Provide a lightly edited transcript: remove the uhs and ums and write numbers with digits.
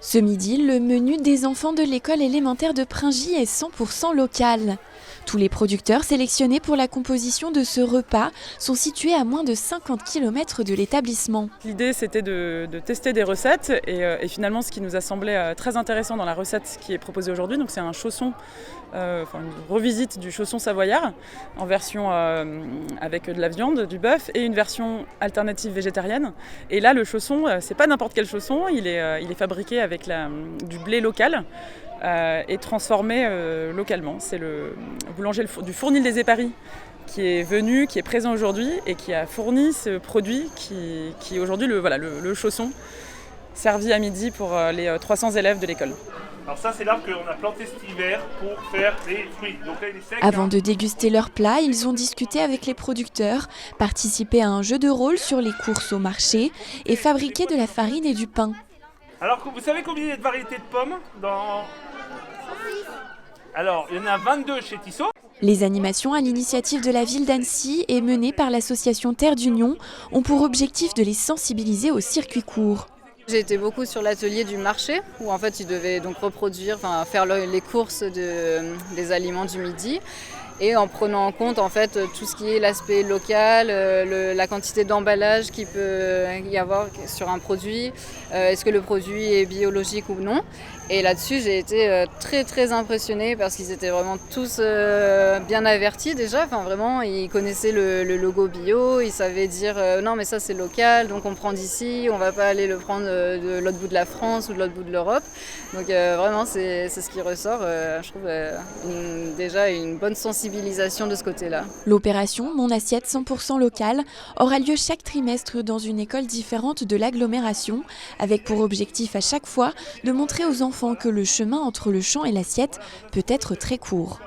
Ce midi, le menu des enfants de l'école élémentaire de Pringy est 100% local. Tous les producteurs sélectionnés pour la composition de ce repas sont situés à moins de 50 km de l'établissement. L'idée, c'était de tester des recettes et finalement, ce qui nous a semblé très intéressant dans la recette qui est proposée aujourd'hui, donc c'est un chausson, une revisite du chausson savoyard en version avec de la viande, du bœuf et une version alternative végétarienne. Et là, le chausson, c'est pas n'importe quel chausson, il est fabriqué avec du blé local. Et transformé localement. C'est le boulanger du Fournil des Éparies qui est venu, qui est présent aujourd'hui et qui a fourni ce produit qui est aujourd'hui le chausson servi à midi pour les 300 élèves de l'école. Alors ça, c'est l'arbre qu'on a planté cet hiver pour faire des fruits. Donc là, il est sec. Avant de déguster leur plat, ils ont discuté avec les producteurs, participé à un jeu de rôle sur les courses au marché et fabriqué de la farine et du pain. Alors, vous savez combien il y a de variétés de pommes dans... Alors, il y en a 22 chez Tissot. Les animations à l'initiative de la ville d'Annecy et menées par l'association Terre d'Union ont pour objectif de les sensibiliser au circuit court. J'ai été beaucoup sur l'atelier du marché où en fait ils devaient donc faire les courses des aliments du midi. Et en prenant en compte en fait tout ce qui est l'aspect local, la quantité d'emballage qu'il peut y avoir sur un produit, est-ce que le produit est biologique ou non. Et là-dessus j'ai été très très impressionnée parce qu'ils étaient vraiment tous bien avertis déjà. Enfin vraiment ils connaissaient le logo bio, ils savaient dire non mais ça c'est local donc on prend d'ici, on va pas aller le prendre de l'autre bout de la France ou de l'autre bout de l'Europe. Donc vraiment c'est ce qui ressort, je trouve déjà une bonne sensibilité de ce côté-là. L'opération Mon assiette 100% locale aura lieu chaque trimestre dans une école différente de l'agglomération, avec pour objectif à chaque fois de montrer aux enfants que le chemin entre le champ et l'assiette peut être très court.